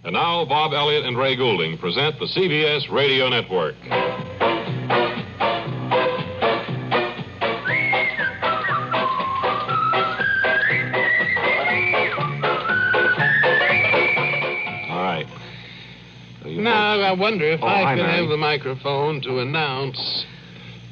And now, Bob Elliott and Ray Goulding present the CBS Radio Network. All right. Now, I wonder if I could Mary. have the microphone to announce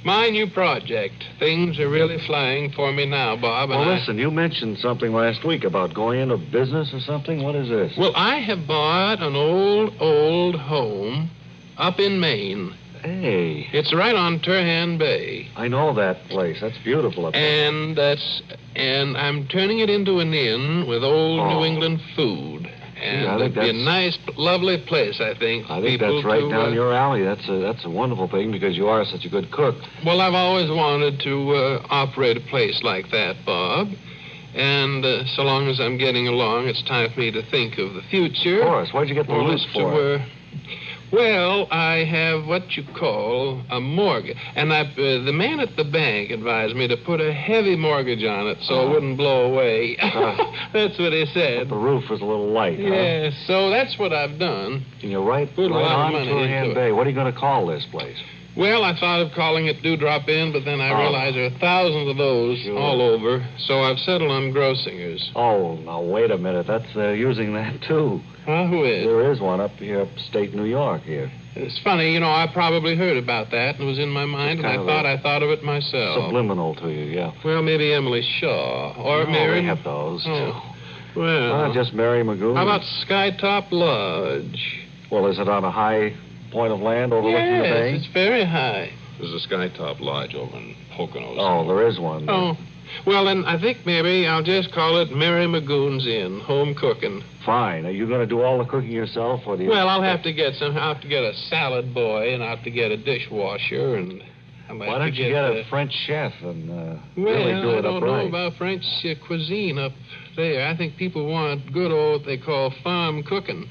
my new project. Things are really flying for me now, Bob. Well, listen, you mentioned something last week about going into business or something. What is this? Well, I have bought an old home up in Maine. Hey, It's right on Turhan Bay. I know that place. That's beautiful up there. And I'm turning it into an inn with old New England food. And I think it'd be a that's- nice, lovely place, I think. I think people that's right to, down your alley. That's a wonderful thing because you are such a good cook. Well, I've always wanted to operate a place like that, Bob. And so long as I'm getting along, it's time for me to think of the future. Of course. What'd you get the Well, roof for? Well, I have what you call a mortgage. And the man at the bank advised me to put a heavy mortgage on it so it wouldn't blow away. That's what he said. The roof was a little light, huh? Yes, so that's what I've done. And you're right Put a lot of on money Turhan into it. Bay. What are you going to call this place? Well, I thought of calling it Dewdrop Inn, but then I realized there are thousands of those all over, so I've settled on Grossinger's. Oh, now, wait a minute. That's using that, too. Huh, who is? There is one up here, upstate New York here. It's funny, I probably heard about that, and it was in my mind, It's and kind I thought of it myself. Subliminal to you, yeah. Well, maybe Emily Shaw, or No, Mary... they have those, too. Oh, well... Just Mary Magoon. How about Skytop Lodge? Well, is it on a high point of land overlooking the bay? Yes, it's very high. There's a Skytop Lodge over in Poconos. Oh, there is one. there. Oh, well, then I think maybe I'll just call it Mary Magoon's Inn, home cooking. Fine. Are you going to do all the cooking yourself, or do you... Well, I'll have to get a salad boy, and I'll have to get a dishwasher, and I might Why have don't to you get get a French chef and I really do it don't know upright? about French cuisine up there. I think people want good old, what they call farm cooking.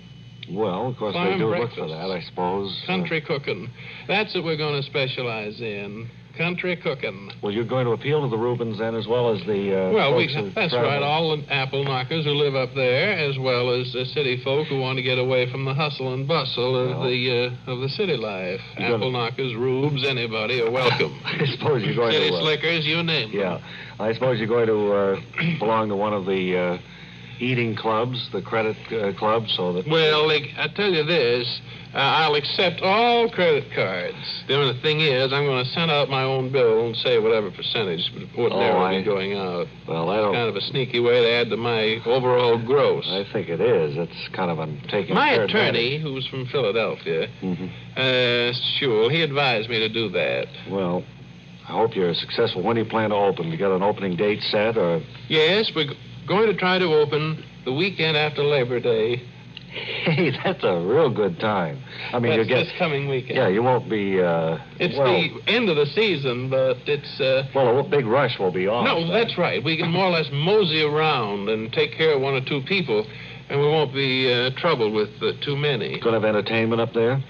Well, of course, Farm they do look for breakfasts. that, I suppose. Country cooking. That's what we're going to specialize in. Country cooking. Well, you're going to appeal to the Rubens then, as well as the folks who that's travel. right. All the apple knockers who live up there, as well as the city folk who want to get away from the hustle and bustle of the city life. You're Apple knockers, rubes, anybody are welcome. I suppose you're going City to... slickers, you name them. Yeah. I suppose you're going to belong to one of the eating clubs, the credit clubs, so that... Well, I tell you this, I'll accept all credit cards. The only thing is, I'm going to send out my own bill and say whatever percentage would ordinarily be going out. Well, I don't... Kind of a sneaky way to add to my overall gross. I think it is. It's kind of taking My fair attorney, advantage. who's from Philadelphia, Mhm. Shule, he advised me to do that. Well, I hope you're successful. When do you plan to open? You got an opening date set, or... Yes, we're going to try to open the weekend after Labor Day. Hey, that's a real good time. I mean, That's you get... this coming weekend. Yeah, you won't be, It's the end of the season, but it's... Well, a big rush will be off. No, that's right. We can more or less mosey around and take care of one or two people, and we won't be troubled with too many. Going to have entertainment up there?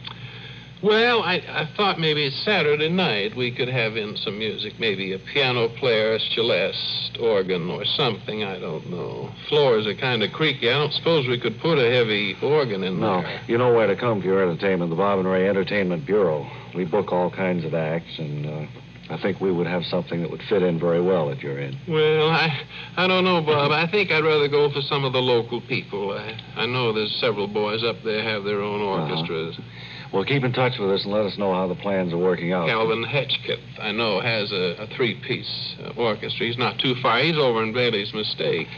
Well, I thought maybe Saturday night we could have in some music, maybe a piano player, a celeste, organ, or something, I don't know. Floors are kind of creaky. I don't suppose we could put a heavy organ in No. there. You know where to come for your entertainment, the Bob and Ray Entertainment Bureau. We book all kinds of acts, and I think we would have something that would fit in very well at your inn. Well, I don't know, Bob. I think I'd rather go for some of the local people. I know there's several boys up there have their own orchestras. Well, keep in touch with us and let us know how the plans are working out. Calvin Hetchkith, I know, has a three-piece orchestra. He's not too far. He's over in Bailey's Mistake,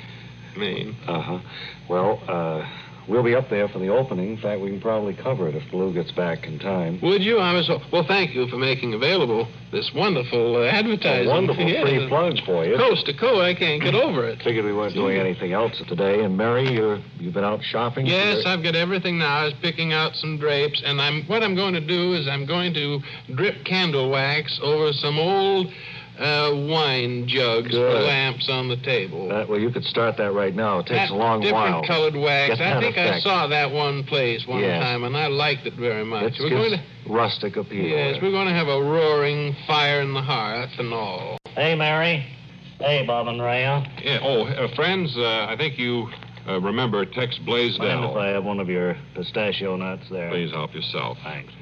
Maine. Uh-huh. Well, we'll be up there for the opening. In fact, we can probably cover it if Ballou gets back in time. Would you? Well, thank you for making available this wonderful advertising. A wonderful Yes. free plug for you. Coast to coast, I can't get over it. Figured we weren't doing anything else today. And Mary, you've been out shopping? Yes, I've got everything now. I was picking out some drapes, and what I'm going to do is I'm going to drip candle wax over some old wine jugs for Good. lamps on the table. Well, you could start that right now. It takes a long while. Different colored wax. Get that I think I effect. saw that one place one Yes. time, and I liked it very much. It gives rustic appeal. Yes, we're going to have a roaring fire in the hearth and all. Hey, Mary. Hey, Bob and Ray. Yeah. Oh, friends, I think you Remember, Tex Mind if Blaisdell. I have one of your pistachio nuts there? Please help yourself. Thanks.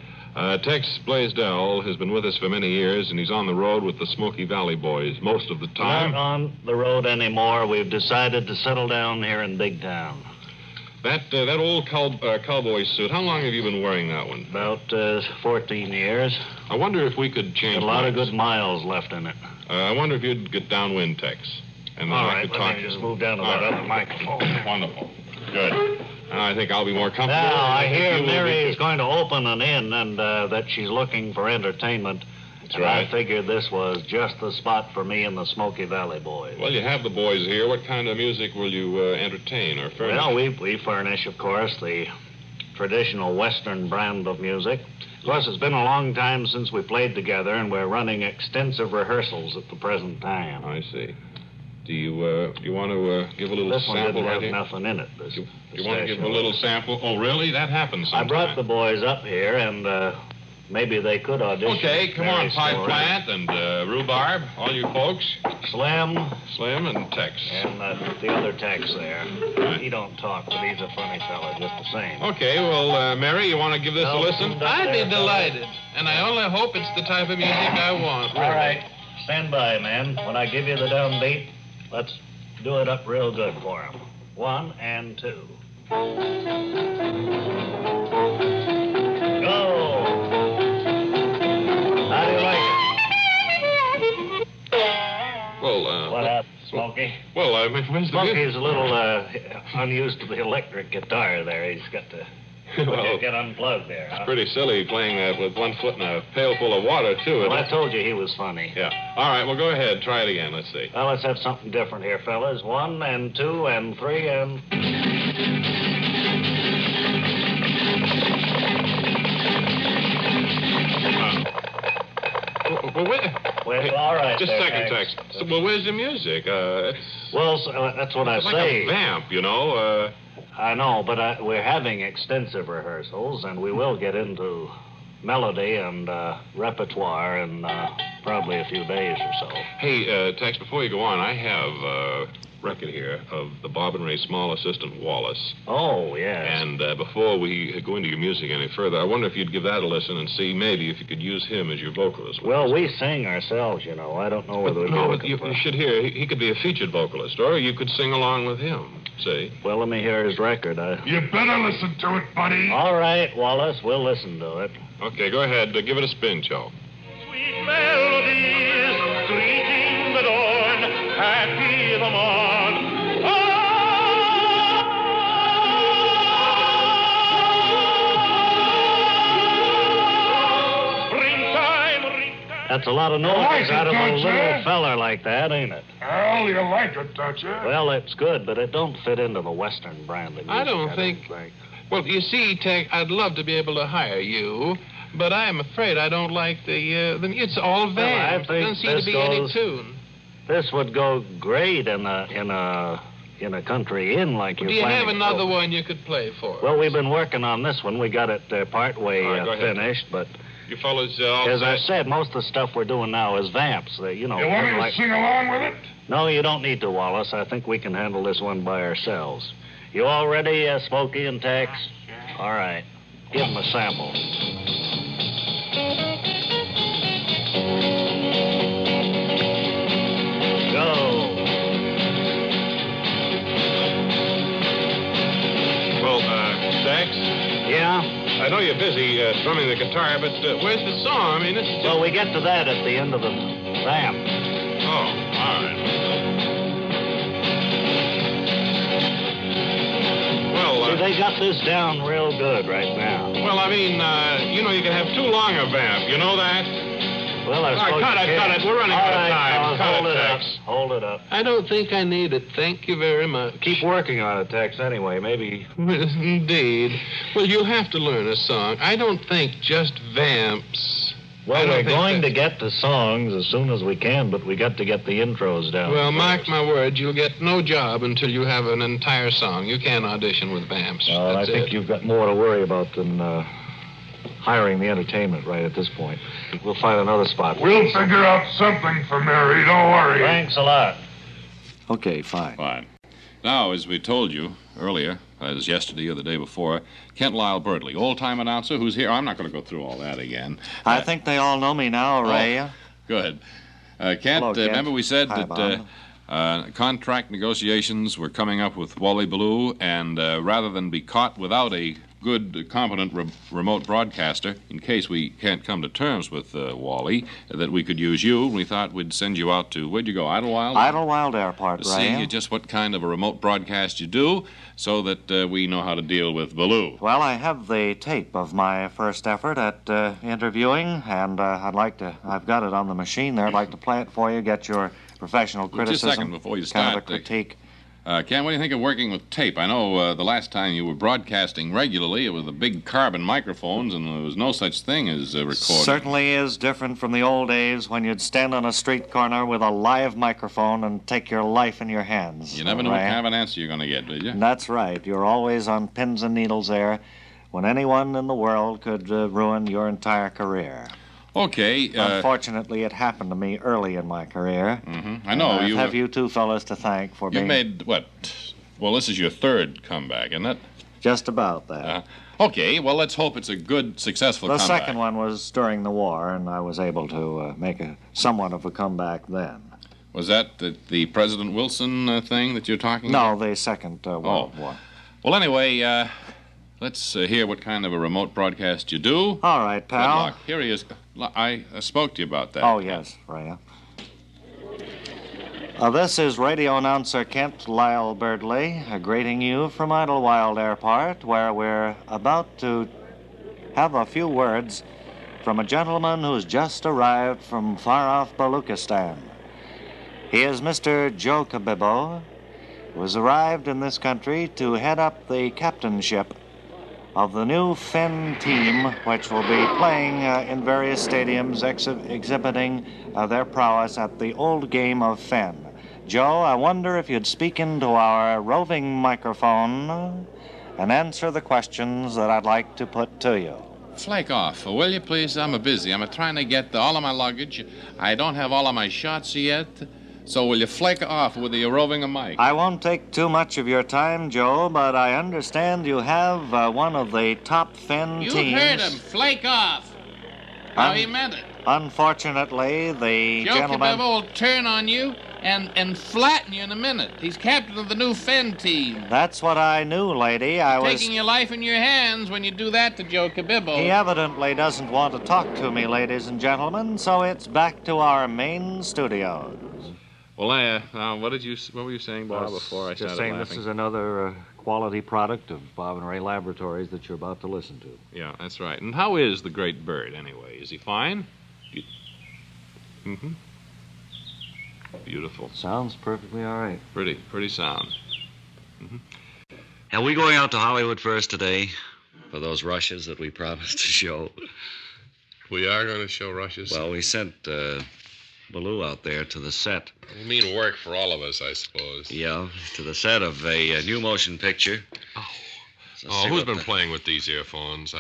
Tex Blaisdell has been with us for many years, and he's on the road with the Smoky Valley Boys most of the time. Not on the road anymore. We've decided to settle down here in Big Town. That old cowboy suit, how long have you been wearing that one? About 14 years. I wonder if we could change Got a lot of minds. good miles left in it. I wonder if you'd get downwind, Tex. And then All I right, could talk let me just move down to that other microphone. Wonderful. Good. Now I think I'll be more comfortable. Now, I think hear you will be Mary too. is going to open an inn and that she's looking for entertainment. That's and right. I figured this was just the spot for me and the Smoky Valley Boys. Well, you have the boys here. What kind of music will you entertain or furnish? Well, we furnish, of course, the traditional Western brand of music. Of course, it's been a long time since we played together, and we're running extensive rehearsals at the present time. I see. Do you want to give a little This one sample didn't right have here? nothing in it. This Do you want to give them a pistachio. little sample? Oh, really? That happens I sometimes. brought the boys up here, and maybe they could audition. Okay, come on, Mary's Pipe story. Plant and Rhubarb, all you folks. Slim Slim and Tex. and the other Tex there. Right. He don't talk, but he's a funny fella just the same. Okay, well, Mary, you want to give this a No, listen? no. I'd be delighted. And I only hope it's the type of music I want. All really. right, stand by, man. When I give you the downbeat, let's do it up real good for him. 1 and 2. Go! How do you like it? Well, What happened, Smokey? well, I mean, where's the Smokey's a little unused to the electric guitar there. He's got to Well, get unplugged there. Huh? pretty silly playing that with one foot in a pail full of water, too. Well, isn't I it? told you he was funny. Yeah. All right, well, go ahead. Try it again. Let's see. Well, let's have something different here, fellas. 1 and 2 and 3 and... Well, Well, all right. just a there, second, Tex. So, well, where's the music? Well, so, that's what I It's like say. a vamp, you know. I know, but we're having extensive rehearsals, and we will get into melody and repertoire in probably a few days or so. Hey, Tex, before you go on, I have a record here of the Bob and Ray Small assistant, Wallace. Oh, yes. And before we go into your music any further, I wonder if you'd give that a listen and see maybe if you could use him as your vocalist. Well, we sing ourselves, you know. I don't know whether we'd be No, looking you for... should hear. He could be a featured vocalist, or you could sing along with him, see? Well, let me hear his record. You better listen to it, buddy. All right, Wallace, we'll listen to it. Okay, go ahead. Give it a spin, Joe. Sweet melodies, greeting the dawn, happy the morn. That's a lot of like noise it, out of a don't little you? feller like that, ain't it? Well, you like it, don't you? Well, it's good, but it don't fit into the Western brand of music. I don't think- Well, you see, Tex, I'd love to be able to hire you, but I'm afraid I don't like the it's all Well, I vamp. think Doesn't seem to this be any goes- tune. This would go great in a country inn like you're Do you have planning. another one you could play for us? Well, we've been working on this one. We got it partway All right, go ahead. finished, but You fellas all as I set? said, most of the stuff we're doing now is vamps. You want me to like... sing along with it? No, you don't need to, Wallace. I think we can handle this one by ourselves. You all ready, Smokey and Tex? All right. Give them a sample. Go. Well, Tex, Yeah? I know you're busy strumming the guitar, but where's the song? I mean, this is just... Well, we get to that at the end of the vamp. Oh, all right. Well, See, they got this down real good right now. well, I mean, you know, you can have too long a vamp. You know that? Well, I All right, suppose cut you it, can. cut it. We're running All out of right, time. fellas, Cut hold it, it up. Tex. Hold it up. I don't think I need it. Thank you very much. Keep working on it, Tex, anyway. Maybe... Indeed. Well, you have to learn a song. I don't think just vamps. I Well, don't we're think going that- to get to songs as soon as we can, but we got to get the intros down. Well, mark first. my word, you'll get no job until you have an entire song. You can't audition with vamps. Well, I That's think it. you've got more to worry about than hiring the entertainment right at this point. We'll find another spot. We'll figure out something for Mary, don't worry. Thanks a lot. Okay, fine. Fine. Now, as we told you, earlier, as yesterday or the day before, Kent Lyle Birdley, old-time announcer who's here. I'm not going to go through all that again. I think they all know me now, Ray. Oh, good. Kent, Hello, Kent. remember we said Hi, that contract negotiations were coming up with Wally Ballou, and rather than be caught without a good, competent remote broadcaster, in case we can't come to terms with Wally, that we could use you, we thought we'd send you out to, where'd you go, Idlewild? Idlewild Airport, to Ray. see just what kind of a remote broadcast you do, so that we know how to deal with Ballou. Well, I have the tape of my first effort at interviewing, and I've got it on the machine there. I'd like to play it for you, get your professional criticism. Just a second before you kind start. of a critique. Ken, what do you think of working with tape? I know the last time you were broadcasting regularly, it was the big carbon microphones, and there was no such thing as recording. Certainly is different from the old days when you'd stand on a street corner with a live microphone and take your life in your hands. You never know what kind of an answer you're going to get, do you? That's right. You're always on pins and needles there, when anyone in the world could ruin your entire career. Okay. Unfortunately, it happened to me early in my career. I know. I have you two fellas to thank for being... You made, what? Well, this is your third comeback, isn't it? Just about that. Okay, well, let's hope it's a good, successful The comeback. second one was during the war, and I was able to make somewhat of a comeback then. Was that the President Wilson thing that you're talking about? No, the Second World War. Well, anyway, let's hear what kind of a remote broadcast you do. All right, pal. Good luck. Here he is. I spoke to you about that. Oh, yes, Ray. This is radio announcer Kent Lyle Birdley greeting you from Idlewild Airport, where we're about to have a few words from a gentleman who's just arrived from far-off Baluchistan. He is Mr. Joe Cabibbo, who has arrived in this country to head up the captainship of the new Fen team, which will be playing in various stadiums, exhibiting their prowess at the old game of Fen. Joe, I wonder if you'd speak into our roving microphone and answer the questions that I'd like to put to you. Flake off, will you, please? I'm busy. I'm trying to get all of my luggage. I don't have all of my shots yet. So will you flake off with the roving a mic? I won't take too much of your time, Joe, but I understand you have one of the top Fen teams. You heard him. Flake off. How he meant it. Unfortunately, the Joe gentleman... Cabibbo will turn on you and flatten you in a minute. He's captain of the new Fen team. That's what I knew, lady. I was... Taking your life in your hands when you do that to Joe Cabibbo. He evidently doesn't want to talk to me, ladies and gentlemen, so it's back to our main studios. Well, what were you saying, Bob, before I started saying laughing? This is another quality product of Bob and Ray Laboratories that you're about to listen to. Yeah, that's right. And how is the great bird, anyway? Is he fine? Mm-hmm. Beautiful. Sounds perfectly all right. Pretty sound. Mm-hmm. Are we going out to Hollywood first today for those rushes that we promised to show? We are going to show rushes? Well, we sent Ballou out there to the set. You mean work for all of us, I suppose. Yeah, to the set of a new motion picture. Who's been playing with these earphones?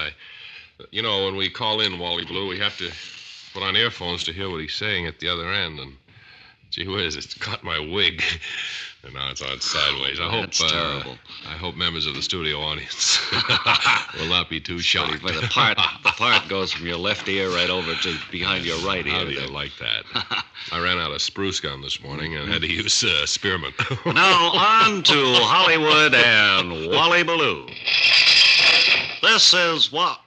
You know, when we call in Wally Ballou, we have to put on earphones to hear what he's saying at the other end, and gee whiz, it's caught my wig. And now it's on sideways. That's terrible. I hope members of the studio audience will not be too shocked. But the part goes from your left ear right over to behind your right ear. How do you like that? I ran out of spruce gum this morning and had to use spearmint. Now on to Hollywood and Wally Ballou. This is what?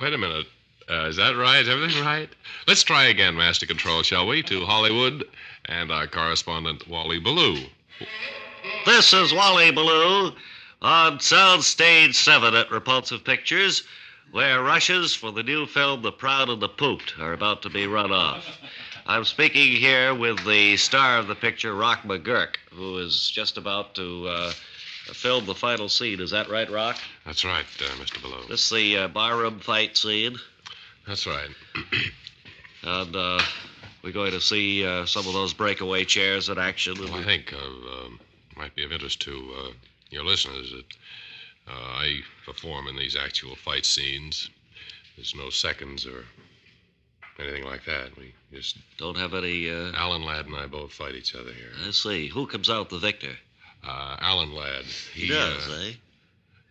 Wait a minute. Is that right? Is everything right? Let's try again, Master Control, shall we? To Hollywood and our correspondent, Wally Ballou. This is Wally Ballou on Sound Stage 7 at Repulsive Pictures, where rushes for the new film The Proud and the Pooped are about to be run off. I'm speaking here with the star of the picture, Rock McGurk, who is just about to film the final scene. Is that right, Rock? That's right, Mr. Ballou. This is the barroom fight scene. That's right. And we're going to see some of those breakaway chairs in action. Well, I think might be of interest to your listeners that I perform in these actual fight scenes. There's no seconds or anything like that. We just don't have any... Alan Ladd and I both fight each other here. I see. Who comes out the victor? Allen lad. He does, eh?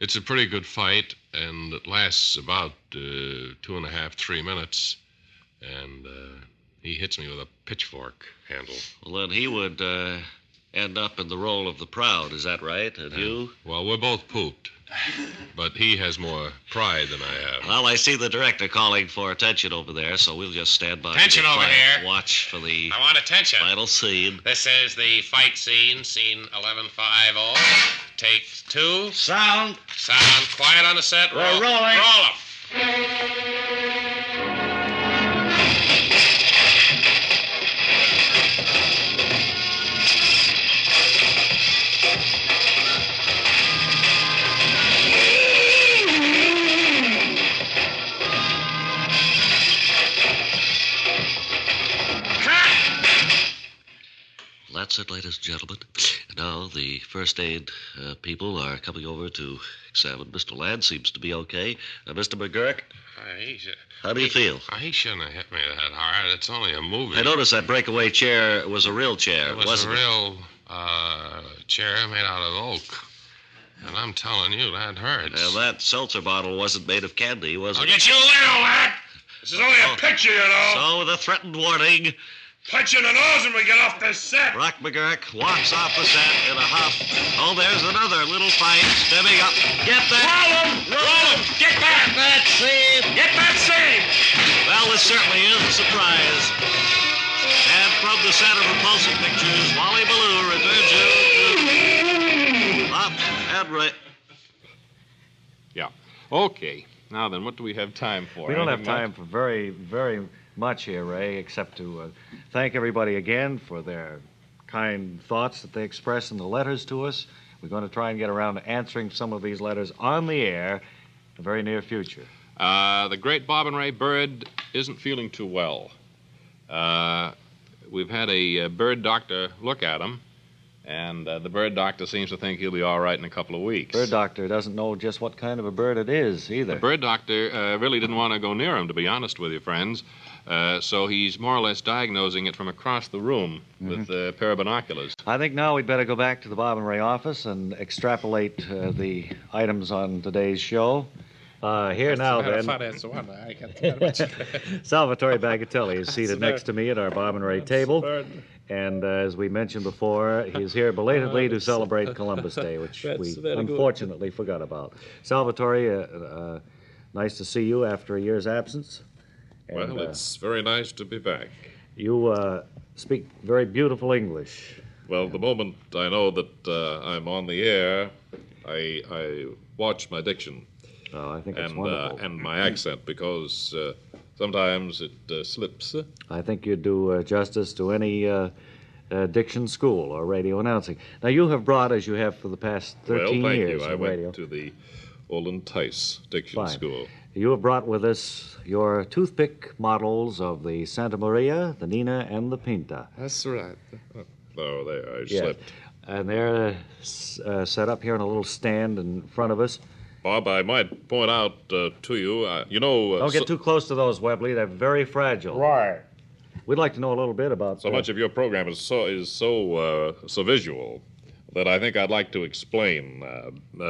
It's a pretty good fight, and it lasts about 2.5, 3 minutes. And he hits me with a pitchfork handle. Well, then he would end up in the role of the proud, is that right? And you? Well, we're both pooped. But he has more pride than I have. Well, I see the director calling for attention over there, so we'll just stand by. Attention over here. Watch for the I want attention. final scene. This is the fight scene, scene 1150. Take 2. Sound. Sound. Quiet on the set. We're Roll. rolling. Roll 'em. That's it, ladies and gentlemen. Now, the first aid people are coming over to examine Mr. Ladd. Seems to be okay. Mr. McGurk, how do you feel? He shouldn't have hit me that hard. It's only a movie. I noticed that breakaway chair was a real chair, It was wasn't a real chair made out of oak. And I'm telling you, that hurts. And that seltzer bottle wasn't made of candy, was it? I'll get you later, lad. This is only a picture, you know. So, with a threatened warning, Punch you in the nose when we get off this set. Rock McGurk walks off the set in a huff. Oh, there's another little fight stemming up. Get that! Roll him! Roll him! Get that! That scene! Get that scene! Well, this certainly is a surprise. And from the set of Repulsive Pictures, Wally Ballou returns you to Pop and Ray. Yeah. Okay. Now then, what do we have time for? We don't have Anything time for very, very much here, Ray, except to thank everybody again for their kind thoughts that they express in the letters to us. We're going to try and get around to answering some of these letters on the air in the very near future. The great Bob and Ray Bird isn't feeling too well. We've had a bird doctor look at him, and the bird doctor seems to think he'll be all right in a couple of weeks. Bird doctor doesn't know just what kind of a bird it is, either. The bird doctor really didn't want to go near him, to be honest with you, friends. So he's more or less diagnosing it from across the room with a pair of binoculars. I think now we'd better go back to the Bob and Ray office and extrapolate the items on today's show. Here now, then, Salvatore Bagatelli is seated next to me at our Bob and Ray table. And as we mentioned before, he's here belatedly to celebrate Columbus Day, which we unfortunately forgot about. Salvatore, nice to see you after a year's absence. And, well, it's very nice to be back. You speak very beautiful English. Well, the moment I know that I'm on the air, I watch my diction. Oh, I think it's wonderful. And my accent, because sometimes it slips. I think you do justice to any diction school or radio announcing. Now, you have brought, as you have for the past 13 well, years, you. I radio. went to the Olin Tice Diction School. You have brought with us your toothpick models of the Santa Maria, the Nina, and the Pinta. That's right. Oh, there, I Yes. slipped. And they're set up here on a little stand in front of us. Bob, I might point out to you, you know... Don't get too close to those, Webley. They're very fragile. Right. We'd like to know a little bit about... So much of your program is so visual that I think I'd like to explain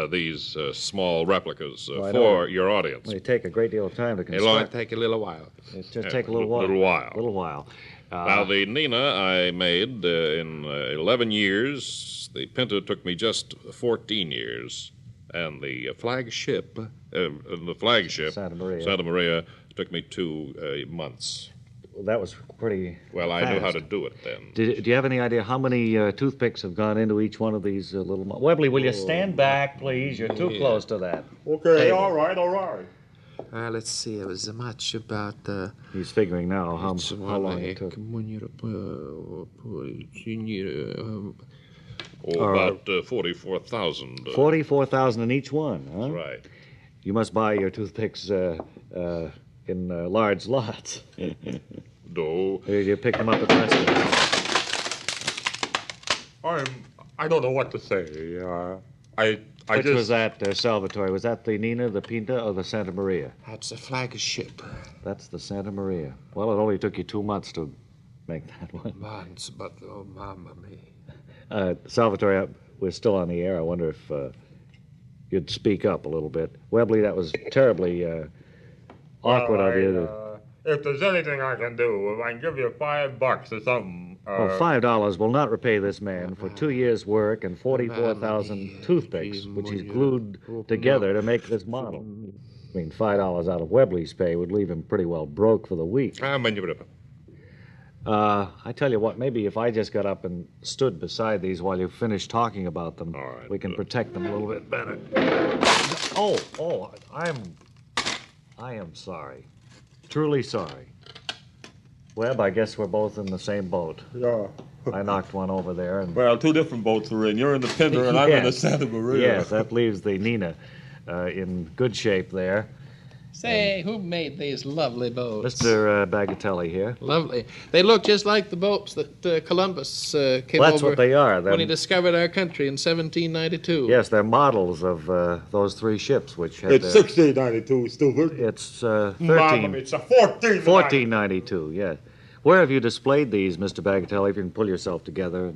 these small replicas for your audience. Well, it take a great deal of time to construct. It'll take a little while. It just take a little while. A little while. Now, the Nina I made in 11 years. The Pinta took me just 14 years. And the flagship, Santa Maria. Santa Maria, took me 2 months. Well, that was pretty Well, fast. I knew how to do it then. Do you have any idea how many toothpicks have gone into each one of these little... Webley, will you stand back, please? You're too close to that. Okay, table. all right. Let's see. It was much about... He's figuring now how long it took. About 44,000. 44,000 in each one, huh? That's right. You must buy your toothpicks in large lots. No. You pick them up at restaurants. I don't know what to say. Which was that, Salvatore? Was that the Nina, the Pinta, or the Santa Maria? That's a flagship. That's the Santa Maria. Well, it only took you 2 months to make that one. Months, but oh, mamma mia. Salvatore, we're still on the air. I wonder if you'd speak up a little bit. Webley, that was terribly awkward of you. If there's anything I can do, if I can give you $5 or something. $5 will not repay this man for 2 years' work and 44,000 toothpicks, which he's glued together to make this model. I mean, $5 out of Webley's pay would leave him pretty well broke for the week. I tell you what, maybe if I just got up and stood beside these while you finish talking about them, we can protect them a little bit better. I am sorry. Truly sorry. Webb, I guess we're both in the same boat. Yeah. I knocked one over there. And well, two different boats are in. You're in the Pinter and I'm in the Santa Maria. Yes, that leaves the Nina in good shape there. Say, who made these lovely boats? Mr. Bagatelli here. Lovely. They look just like the boats that Columbus came That's over what they are. when he discovered our country in 1792. Yes, they're models of those three ships, which had... It's 1692, stupid. It's Mom, it's a 1492, yes. Where have you displayed these, Mr. Bagatelli, if you can pull yourself together?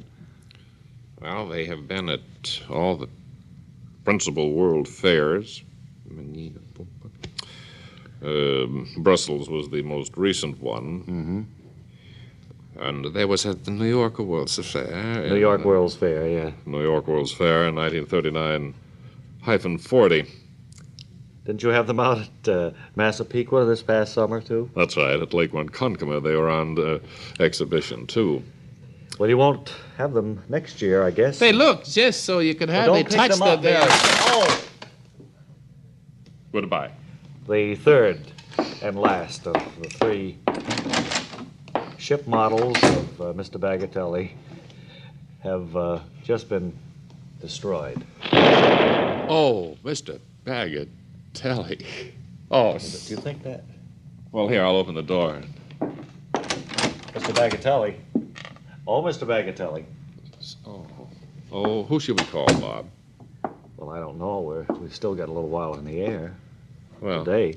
Well, they have been at all the principal world fairs. Brussels was the most recent one. Mm-hmm. And they was at the New York World's Fair. New York World's Fair, yeah. New York World's Fair in 1939-40. Didn't you have them out at Massapequa this past summer, too? That's right, at Lake Ronkonkoma. They were on exhibition, too. Well, you won't have them next year, I guess. They look just so you could hardly touch them. Oh! Goodbye. The third and last of the three ship models of Mr. Bagatelli have just been destroyed. Oh, Mr. Bagatelli. Oh, do you think that? Well, here, I'll open the door. Mr. Bagatelli. Oh, Mr. Bagatelli. Oh, who should we call, Bob? Well, I don't know. We've still got a little while in the air. Well, today.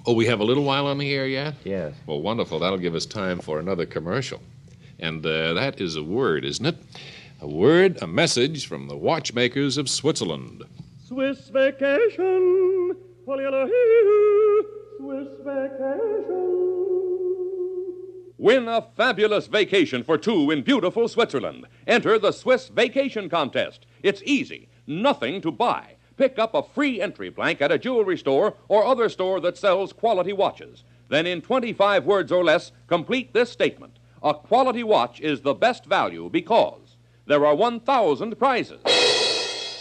Oh, we have a little while on the air yet? Yes. Well, wonderful. That'll give us time for another commercial. And that is a word, isn't it? A word, a message from the watchmakers of Switzerland. Swiss vacation. Swiss vacation. Win a fabulous vacation for two in beautiful Switzerland. Enter the Swiss Vacation Contest. It's easy. Nothing to buy. Pick up a free entry blank at a jewelry store or other store that sells quality watches. Then in 25 words or less, complete this statement. A quality watch is the best value because there are 1,000 prizes.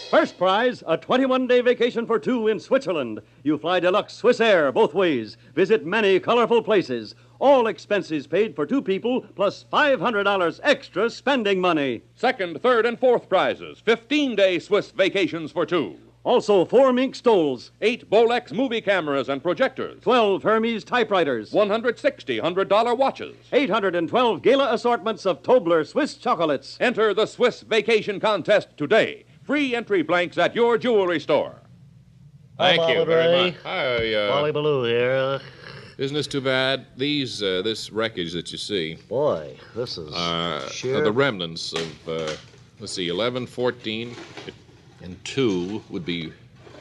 First prize, a 21-day vacation for two in Switzerland. You fly deluxe Swiss Air both ways. Visit many colorful places. All expenses paid for two people, plus $500 extra spending money. Second, third, and fourth prizes. 15-day Swiss vacations for two. Also, 4 mink stoles. 8 Bolex movie cameras and projectors. 12 Hermes typewriters. 160 $100 watches. 812 gala assortments of Tobler Swiss chocolates. Enter the Swiss Vacation Contest today. Free entry blanks at your jewelry store. Thank you very much. Hi, Wally Ballou here. Isn't this too bad? This wreckage that you see. Boy, this is sheer... the remnants of, let's see, 11, 14, and 2 would be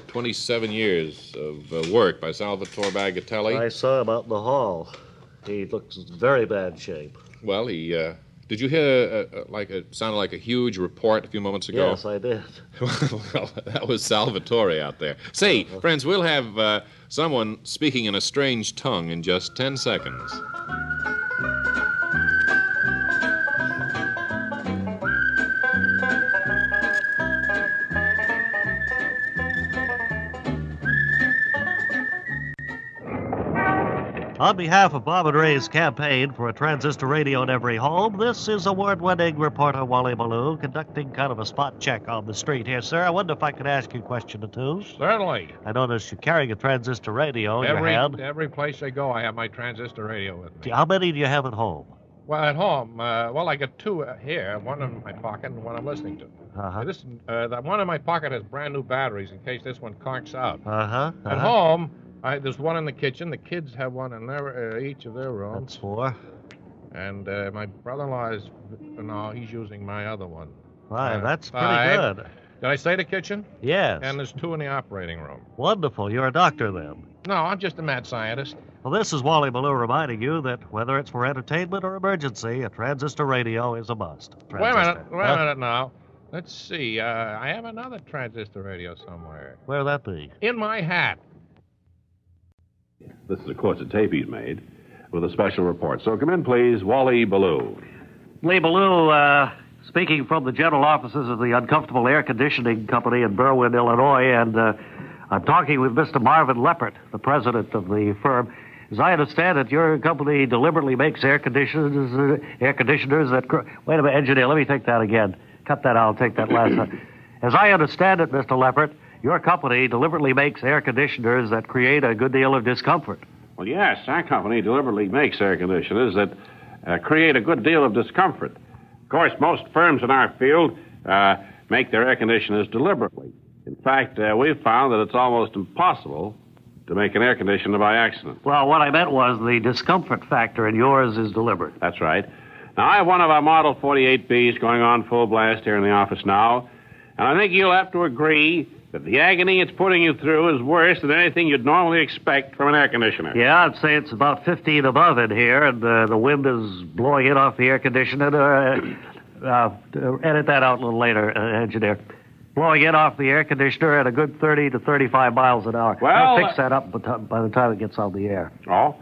27 years of work by Salvatore Bagatelli. I saw him out in the hall. He looks in very bad shape. Well, he, did you hear, it sounded like a huge report a few moments ago? Yes, I did. Well, that was Salvatore out there. Say, friends, we'll have someone speaking in a strange tongue in just 10 seconds. On behalf of Bob and Ray's campaign for a transistor radio in every home, this is award-winning reporter Wally Ballou conducting kind of a spot check on the street here, sir. I wonder if I could ask you a question or two. Certainly. I noticed you're carrying a transistor radio in your hand. Every place I go, I have my transistor radio with me. How many do you have at home? Well, at home, I got 2 here, one in my pocket and one I'm listening to. That one in my pocket has brand new batteries in case this one conks out. At home, there's one in the kitchen. The kids have one in each of their rooms. That's 4. And my brother-in-law he's using my other one. 5. That's pretty 5. good. Did I say the kitchen? Yes. And there's 2 in the operating room. Wonderful. You're a doctor then. No, I'm just a mad scientist. Well, this is Wally Ballou reminding you that whether it's for entertainment or emergency, a transistor radio is a must. Wait a minute now. Let's see. I have another transistor radio somewhere. Where'd that be? In my hat. This is, of course, a tape he's made with a special report. So come in, please, Wally Ballou. Lee Ballou, speaking from the general offices of the Uncomfortable Air Conditioning Company in Berwyn, Illinois, and I'm talking with Mr. Marvin Leppert, the president of the firm. As I understand it, your company deliberately makes air conditioners that... Wait a minute, engineer, let me take that again. Cut that out, I'll take that last time. As I understand it, Mr. Leppert, your company deliberately makes air conditioners that create a good deal of discomfort. Well, yes, our company deliberately makes air conditioners that create a good deal of discomfort. Of course, most firms in our field make their air conditioners deliberately. In fact, we've found that it's almost impossible to make an air conditioner by accident. Well, what I meant was the discomfort factor in yours is deliberate. That's right. Now, I have one of our Model 48Bs going on full blast here in the office now, and I think you'll have to agree that the agony it's putting you through is worse than anything you'd normally expect from an air conditioner. Yeah, I'd say it's about 15 above in here, and the wind is blowing it off the air conditioner. Edit that out a little later, engineer. Blowing it off the air conditioner at a good 30 to 35 miles an hour. Well, I'll fix that up by the time it gets on the air. Oh?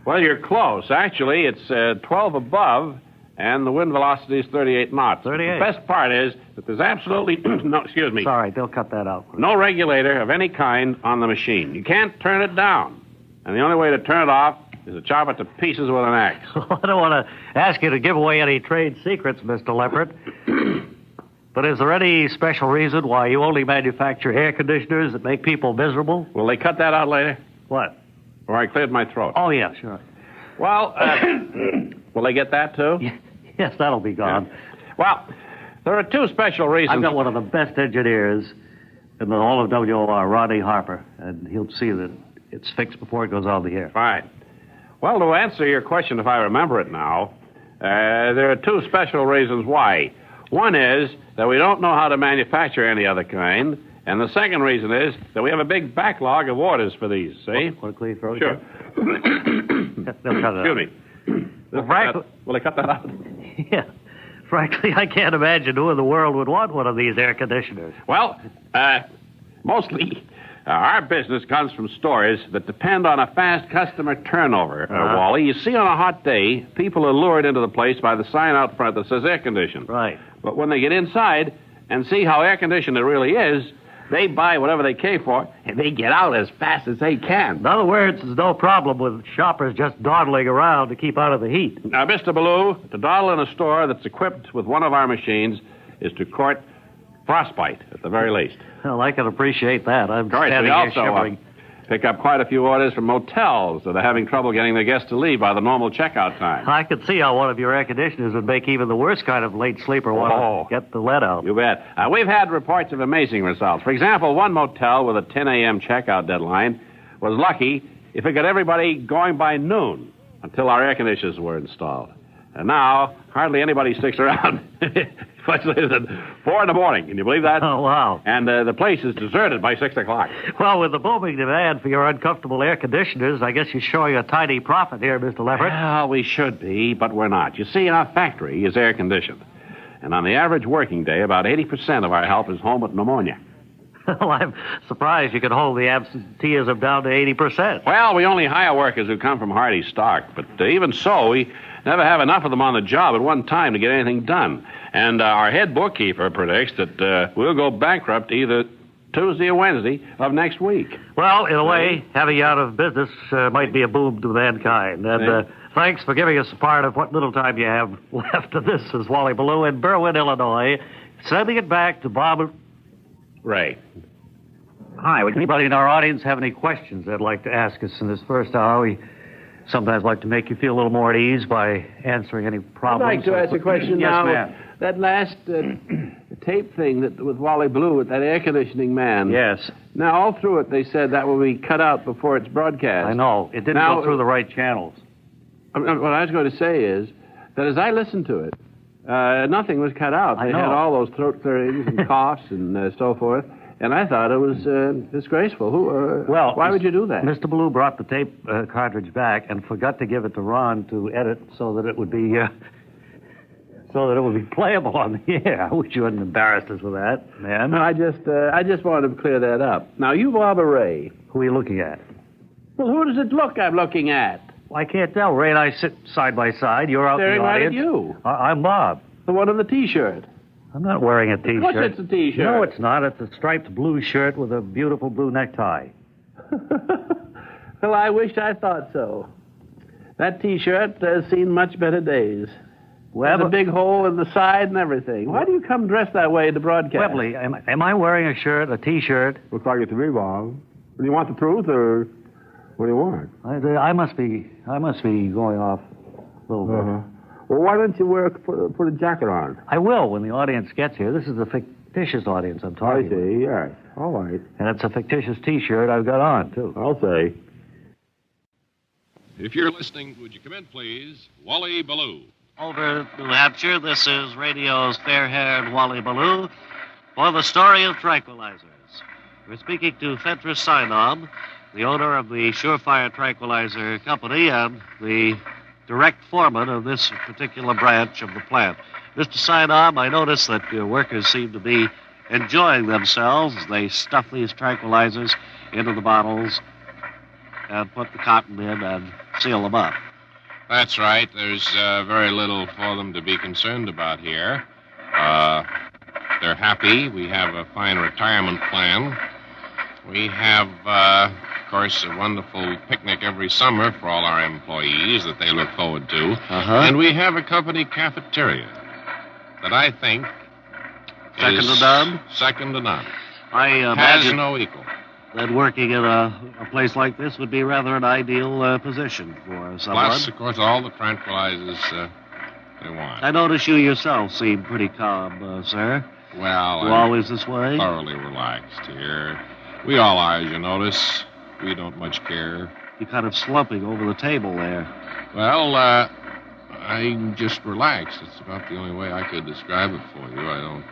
Well, you're close. Actually, it's 12 above, and the wind velocity is 38 knots. 38. The best part is that there's absolutely no, excuse me. Sorry, they'll cut that out. No regulator of any kind on the machine. You can't turn it down. And the only way to turn it off is to chop it to pieces with an axe. I don't want to ask you to give away any trade secrets, Mr. Leppert. But is there any special reason why you only manufacture air conditioners that make people miserable? Will they cut that out later? What? Or I cleared my throat. Oh, yeah, sure. Well, will they get that, too? Yes, that'll be gone. Yeah. Well, there are 2 special reasons. I've got one of the best engineers in all of WOR, Rodney Harper, and he'll see that it's fixed before it goes on the air. Fine. Well, to answer your question, if I remember it now, there are 2 special reasons why. One is that we don't know how to manufacture any other kind, and the second reason is that we have a big backlog of orders for these, see? Want to clear your throat? Sure. They'll cut it out. Excuse me. Will they cut that out? Yeah. Frankly, I can't imagine who in the world would want one of these air conditioners. Well, mostly our business comes from stores that depend on a fast customer turnover, Wally. You see, on a hot day, people are lured into the place by the sign out front that says air conditioned. Right. But when they get inside and see how air conditioned it really is, they buy whatever they came for, and they get out as fast as they can. In other words, there's no problem with shoppers just dawdling around to keep out of the heat. Now, Mr. Ballou, to dawdle in a store that's equipped with one of our machines is to court frostbite, at the very least. Well, I can appreciate that. I'm standing we here also shivering. Pick up quite a few orders from motels that are having trouble getting their guests to leave by the normal checkout time. I could see how one of your air conditioners would make even the worst kind of late sleeper want to get the lead out. You bet. We've had reports of amazing results. For example, one motel with a 10 a.m. checkout deadline was lucky if it got everybody going by noon until our air conditioners were installed. And now, hardly anybody sticks around much later than 4 in the morning. Can you believe that? Oh, wow. And the place is deserted by 6 o'clock. Well, with the booming demand for your uncomfortable air conditioners, I guess you're showing a tiny profit here, Mr. Leppert. Well, we should be, but we're not. You see, our factory is air conditioned. And on the average working day, about 80% of our help is home with pneumonia. Well, I'm surprised you could hold the absenteeism down to 80%. Well, we only hire workers who come from hardy stock. But even so, we never have enough of them on the job at one time to get anything done. And our head bookkeeper predicts that we'll go bankrupt either Tuesday or Wednesday of next week. Well, in a way, having you out of business might be a boom to mankind. And thanks for giving us a part of what little time you have left. This is Wally Ballou in Berwyn, Illinois, sending it back to Bob... Ray. Hi, would anybody in our audience have any questions they'd like to ask us in this first hour? We sometimes like to make you feel a little more at ease by answering any problems. I'd like to ask a question now. Yes, ma'am. That last tape thing with Wally Ballou with that air conditioning man. Yes. Now, all through it, they said that will be cut out before it's broadcast. I know. It didn't go through the right channels. What I was going to say is that as I listened to it, Nothing was cut out. They had all those throat clearings and coughs and so forth. And I thought it was disgraceful. Why would you do that? Mr. Ballou brought the tape cartridge back and forgot to give it to Ron to edit so that it would be playable on the air. I wish you hadn't embarrassed us with that, man. No, I just wanted to clear that up. Now, you Bob or Ray? Who are you looking at? Well, who does it look I'm looking at? Well, I can't tell. Ray and I sit side by side. You're out in the audience. Staring right at you. I'm Bob. The one in the T-shirt. I'm not wearing a T-shirt. Of course it's a T-shirt. No, it's not. It's a striped blue shirt with a beautiful blue necktie. Well, I wish I thought so. That T-shirt has seen much better days. Well, there's a big hole in the side and everything. Why do you come dressed that way to broadcast? Webley, am I wearing a shirt, a T-shirt? Looks like it to me, Bob. Do you want the truth, or what do you want? I must be going off a little bit. Well, why don't you put a jacket on? I will when the audience gets here. This is a fictitious audience I'm talking about. I see, yes. All right. And it's a fictitious T-shirt I've got on, too. I'll say. If you're listening, would you come in, please? Wally Ballou. Over New Hampshire, this is radio's fair-haired Wally Ballou for the story of tranquilizers. We're speaking to Fentress Sinom, the owner of the Surefire Tranquilizer Company and the direct foreman of this particular branch of the plant. Mr. Sinom, I notice that your workers seem to be enjoying themselves as they stuff these tranquilizers into the bottles and put the cotton in and seal them up. That's right. There's very little for them to be concerned about here. They're happy. We have a fine retirement plan. We have, of course, a wonderful picnic every summer for all our employees that they look forward to. And we have a company cafeteria that I think Second to none? Second to none. I Has imagine no equal. that working in a place like this would be rather an ideal position for someone. Plus, of course, all the tranquilizers they want. I notice you yourself seem pretty calm, sir. Well, You always this way? Thoroughly relaxed here. We all are, as you notice. We don't much care. You're kind of slumping over the table there. Well, I'm just relaxed. It's about the only way I could describe it for you. I don't.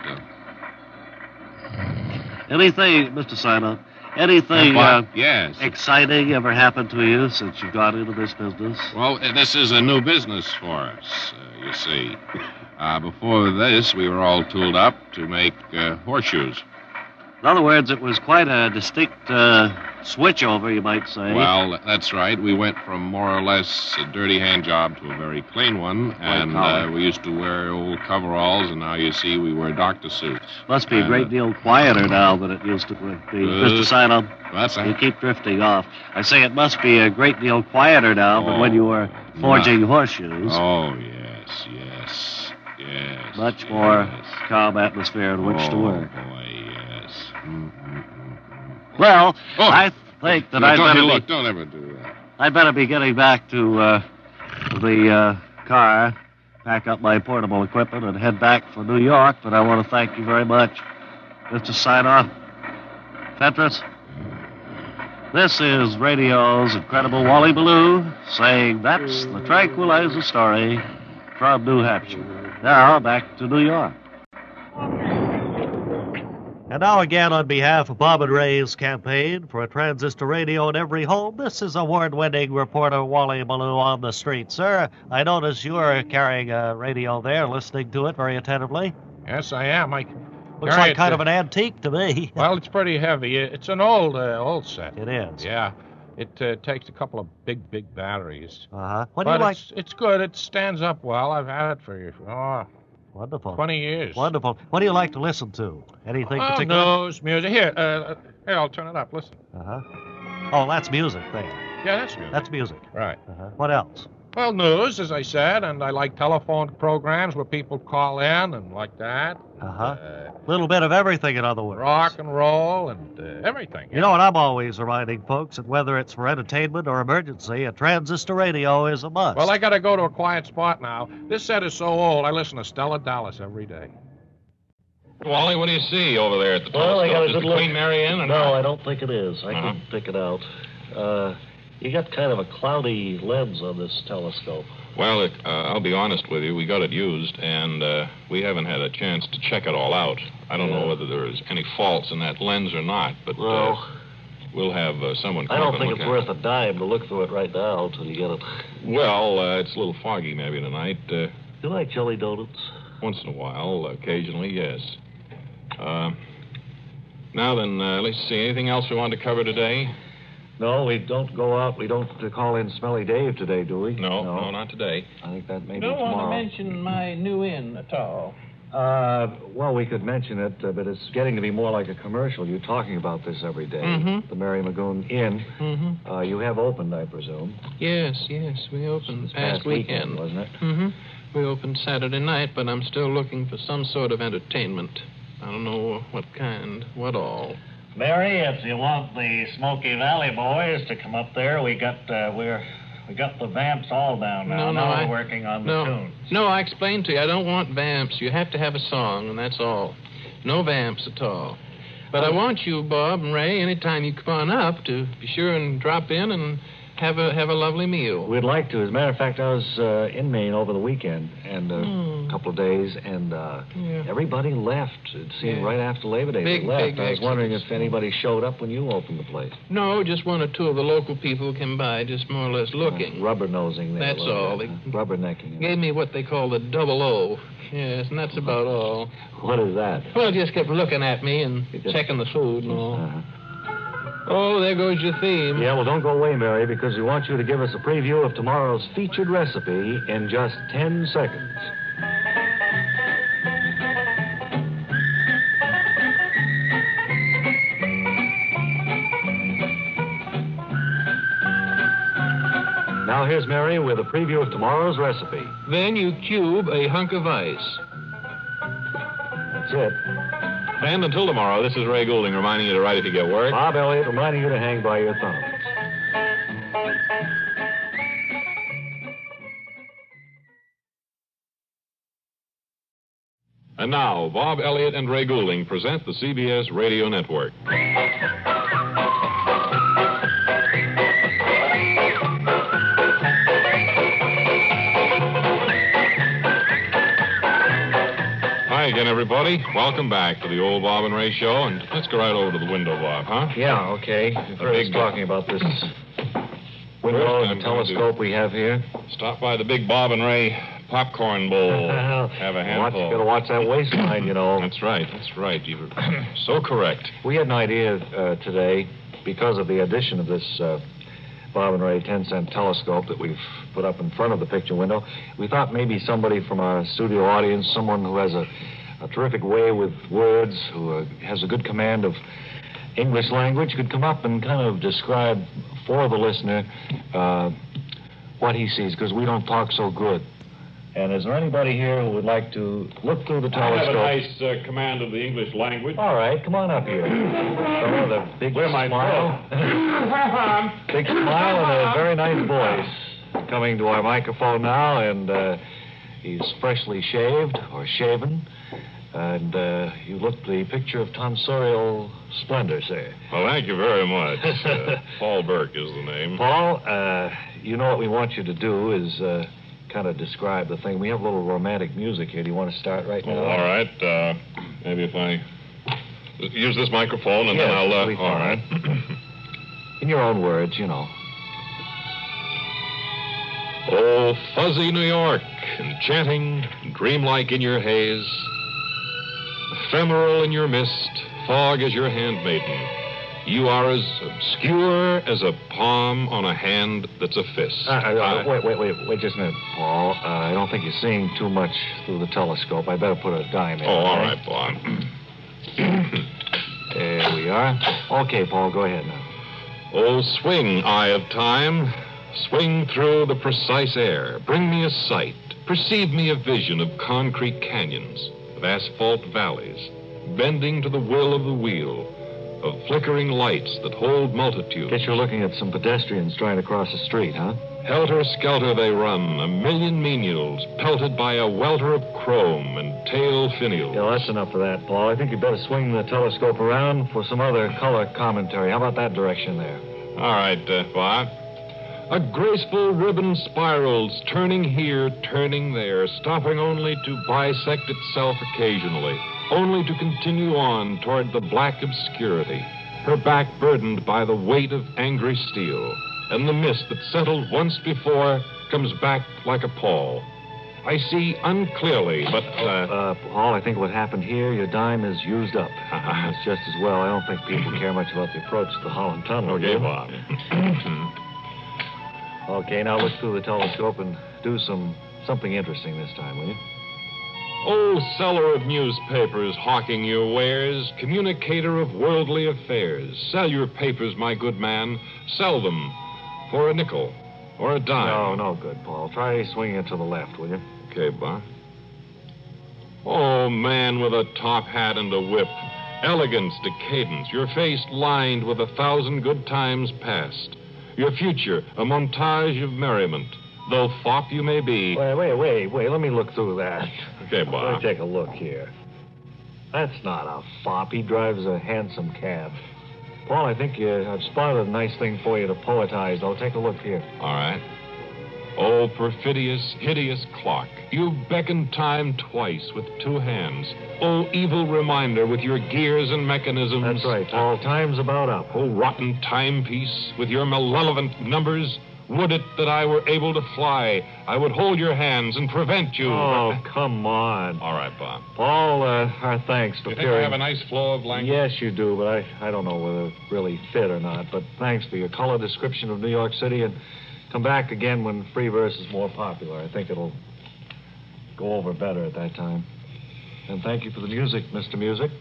Anything, Mr. Sino, anything yes. exciting ever happened to you since you got into this business? Well, this is a new business for us, you see. Before this, we were all tooled up to make horseshoes. In other words, it was quite a distinct switchover, you might say. Well, that's right. We went from more or less a dirty hand job to a very clean one. And we used to wear old coveralls, and now you see we wear doctor suits. Must be a great deal quieter now than it used to be. Mr. Sino, that's you keep drifting off. I say it must be a great deal quieter now than when you were forging horseshoes. Oh, yes, yes, yes. Much more calm atmosphere in which to work. Boy, yes. Well, I think that don't ever do that. I'd better be getting back to the car, pack up my portable equipment, and head back for New York. But I want to thank you very much, Mr. Sino. Fentress, this is radio's incredible Wally Ballou saying that's the Tranquilizer story from New Hampshire. Now, back to New York. And now again, on behalf of Bob and Ray's campaign for a transistor radio in every home, this is award-winning reporter Wally Ballou on the street. Sir, I notice you're carrying a radio there, listening to it very attentively. Yes, I am. Looks like kind of an antique to me. Well, it's pretty heavy. It's an old set. It is. Yeah. It takes a couple of big batteries. What do you like? It's good. It stands up well. I've had it for Wonderful. 20 years. Wonderful. What do you like to listen to? Anything particular? News, music. Here, I'll turn it up. Listen. Oh, that's music there. Yeah, that's music. That's music. Right. What else? Well, news, as I said, and I like telephone programs where people call in and like that. A little bit of everything, in other words. Rock and roll and everything. You know what I'm always reminding folks, that whether it's for entertainment or emergency, a transistor radio is a must. Well, I got to go to a quiet spot now. This set is so old, I listen to Stella Dallas every day. Wally, what do you see over there at the Well, I got a Is good the look. Queen Mary in or No, not? I don't think it is. I couldn't pick it out. You got kind of a cloudy lens on this telescope. Well, I'll be honest with you. We got it used, and we haven't had a chance to check it all out. I don't know whether there's any faults in that lens or not, but we'll have someone come I don't up and think look it's at worth a dime to look through it right now until you get it. Well, it's a little foggy maybe tonight. You like jelly donuts? Once in a while, occasionally, yes. Now then, let's see. Anything else we want to cover today? No, we don't go out. We don't call in Smelly Dave today, do we? No, not today. I think that may be Don't tomorrow. want to mention my new inn at all. Well, we could mention it, but it's getting to be more like a commercial. You're talking about this every day. Mhm. The Mary Magoon Inn. Mm-hmm. You have opened, I presume. Yes, we opened This past weekend. wasn't it? Mm-hmm. We opened Saturday night, but I'm still looking for some sort of entertainment. I don't know what kind, what all. Mary, if you want the Smoky Valley boys to come up there, we got the vamps all down now. We're working on the tunes. No, I explained to you. I don't want vamps. You have to have a song, and that's all. No vamps at all. But I want you, Bob and Ray, anytime you come on up, to be sure and drop in and have a lovely meal. We'd like to. As a matter of fact, I was in Maine over the weekend and a couple of days, and everybody left. It seemed right after Labor Day they left. I was wondering if anybody showed up when you opened the place. No, just one or two of the local people came by, just more or less looking. Rubber-nosing. That's all. They rubbernecking. gave me what they call the double O. Yes, and that's about all. What is that? Well, just kept looking at me and checking the food and all. Oh, there goes your theme. Yeah, well, don't go away, Mary, because we want you to give us a preview of tomorrow's featured recipe in just 10 seconds. Now here's Mary with a preview of tomorrow's recipe. Then you cube a hunk of ice. That's it. And until tomorrow, this is Ray Goulding reminding you to write if you get work. Bob Elliott reminding you to hang by your thumbs. And now, Bob Elliott and Ray Goulding present the CBS Radio Network. Hi again, everybody. Welcome back to the old Bob and Ray show, and let's go right over to the window, Bob, huh? Yeah, okay. We're talking about this window and the telescope we have here. Stop by the big Bob and Ray popcorn bowl. Have a handful. You gotta watch that waistline, you know. That's right. You're so correct. We had an idea today, because of the addition of this Bob and Ray 10-cent telescope that we've put up in front of the picture window. We thought maybe somebody from our studio audience, someone who has a terrific way with words, who has a good command of English language, could come up and kind of describe for the listener what he sees, because we don't talk so good. And is there anybody here who would like to look through the telescope? I have a nice command of the English language. All right, come on up here. So with a big smile. Big smile and a very nice voice. Coming to our microphone now, and he's freshly shaved or shaven. And you look the picture of tonsorial splendor, sir. Well, thank you very much. Paul Burke is the name. Paul, you know what we want you to do is kind of describe the thing. We have a little romantic music here. Do you want to start right now? All right. Maybe if I use this microphone and then I'll... all right. In your own words, you know. Oh, fuzzy New York, enchanting, dreamlike in your haze, ephemeral in your mist, fog as your handmaiden. You are as obscure as a palm on a hand that's a fist. Wait just a minute, Paul. I don't think you're seeing too much through the telescope. I better put a dime in. Oh, all right, Bob. There we are. Okay, Paul, go ahead now. Oh, swing, eye of time. Swing through the precise air. Bring me a sight. Perceive me a vision of concrete canyons, of asphalt valleys, bending to the will of the wheel, of flickering lights that hold multitudes. Guess you're looking at some pedestrians trying to cross the street, huh? Helter-skelter they run, a million menials, pelted by a welter of chrome and tail finials. Yeah, well, that's enough of that, Paul. I think you'd better swing the telescope around for some other color commentary. How about that direction there? All right, Bob. A graceful ribbon spirals, turning here, turning there, stopping only to bisect itself occasionally, only to continue on toward the black obscurity, her back burdened by the weight of angry steel, and the mist that settled once before comes back like a pall. I see unclearly, but... Paul, I think what happened here, your dime is used up. It's just as well. I don't think people care much about the approach to the Holland Tunnel. Okay, Bob. Okay, now look through the telescope and do something interesting this time, will you? Oh, seller of newspapers, hawking your wares, communicator of worldly affairs, sell your papers, my good man. Sell them for a nickel or a dime. No good, Paul. Try swinging it to the left, will you? Okay, Bob. Oh, man with a top hat and a whip. Elegance, decadence, your face lined with 1,000 good times past. Your future, a montage of merriment. Though fop you may be. Wait. Let me look through that. Okay, Bob. Let me take a look here. That's not a fop. He drives a handsome cab. Paul, I think I've spotted a nice thing for you to poetize, though. Take a look here. All right. Oh, perfidious, hideous clock. You beckon time twice with 2 hands. Oh, evil reminder with your gears and mechanisms. That's right, Paul. Time's about up. Oh, rotten timepiece with your malevolent numbers. Would it that I were able to fly, I would hold your hands and prevent you. Oh, come on. All right, Bob. Paul, our thanks for You think I have a nice flow of language? Yes, you do, but I don't know whether it really fit or not. But thanks for your color description of New York City, and come back again when free verse is more popular. I think it'll go over better at that time. And thank you for the music, Mr. Music.